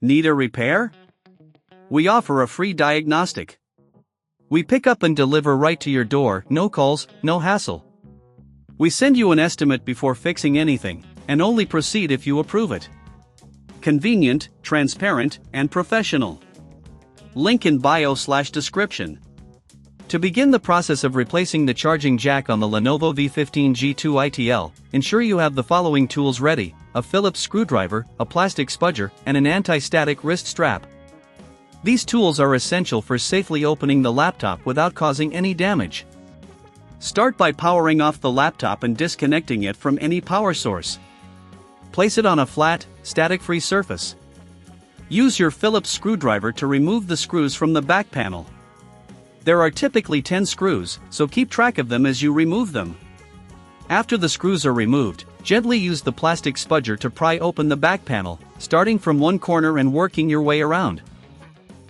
Need a repair? We offer a free diagnostic. We pick up and deliver right to your door, no calls, no hassle. We send you an estimate before fixing anything, and only proceed if you approve it. Convenient, transparent, and professional. Link in bio/description. To begin the process of replacing the charging jack on the Lenovo V15 G2ITL, ensure you have the following tools ready: a Phillips screwdriver, a plastic spudger, and an anti-static wrist strap. These tools are essential for safely opening the laptop without causing any damage. Start by powering off the laptop and disconnecting it from any power source. Place it on a flat, static-free surface. Use your Phillips screwdriver to remove the screws from the back panel. There are typically 10 screws, so keep track of them as you remove them. After the screws are removed, gently use the plastic spudger to pry open the back panel, starting from one corner and working your way around.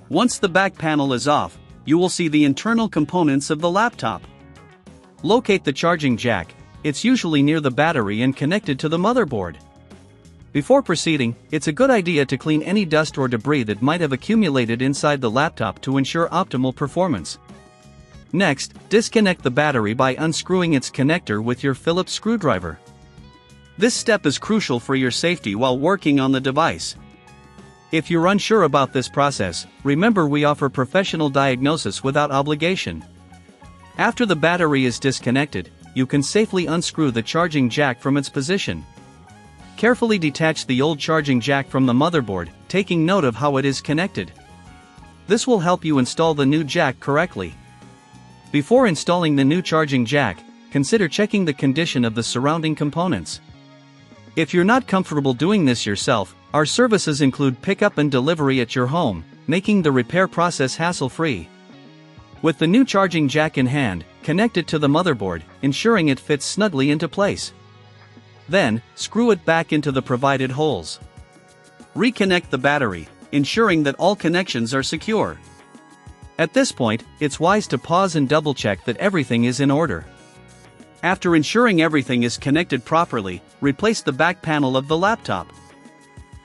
Once the back panel is off, you will see the internal components of the laptop. Locate the charging jack. It's usually near the battery and connected to the motherboard. Before proceeding, it's a good idea to clean any dust or debris that might have accumulated inside the laptop to ensure optimal performance. Next, disconnect the battery by unscrewing its connector with your Phillips screwdriver. This step is crucial for your safety while working on the device. If you're unsure about this process, remember we offer professional diagnosis without obligation. After the battery is disconnected, you can safely unscrew the charging jack from its position. Carefully detach the old charging jack from the motherboard, taking note of how it is connected. This will help you install the new jack correctly. Before installing the new charging jack, consider checking the condition of the surrounding components. If you're not comfortable doing this yourself, our services include pickup and delivery at your home, making the repair process hassle-free. With the new charging jack in hand, connect it to the motherboard, ensuring it fits snugly into place. Then, screw it back into the provided holes. Reconnect the battery, ensuring that all connections are secure. At this point, it's wise to pause and double-check that everything is in order. After ensuring everything is connected properly, replace the back panel of the laptop.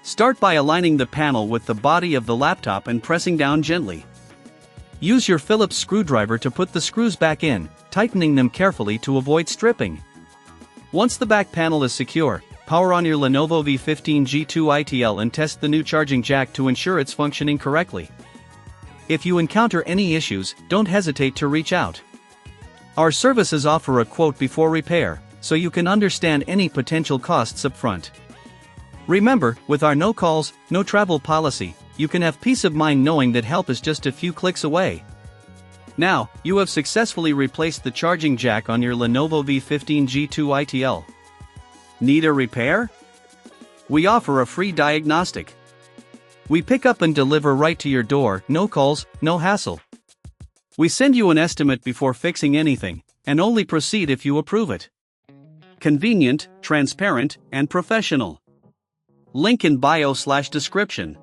Start by aligning the panel with the body of the laptop and pressing down gently. Use your Phillips screwdriver to put the screws back in, tightening them carefully to avoid stripping. Once the back panel is secure, power on your Lenovo V15 G2ITL and test the new charging jack to ensure it's functioning correctly. If you encounter any issues, don't hesitate to reach out. Our services offer a quote before repair, so you can understand any potential costs up front. Remember, with our no calls, no travel policy, you can have peace of mind knowing that help is just a few clicks away. Now, you have successfully replaced the charging jack on your Lenovo V15 G2ITL. Need a repair? We offer a free diagnostic. We pick up and deliver right to your door, no calls, no hassle. We send you an estimate before fixing anything, and only proceed if you approve it. Convenient, transparent, and professional. Link in bio/description.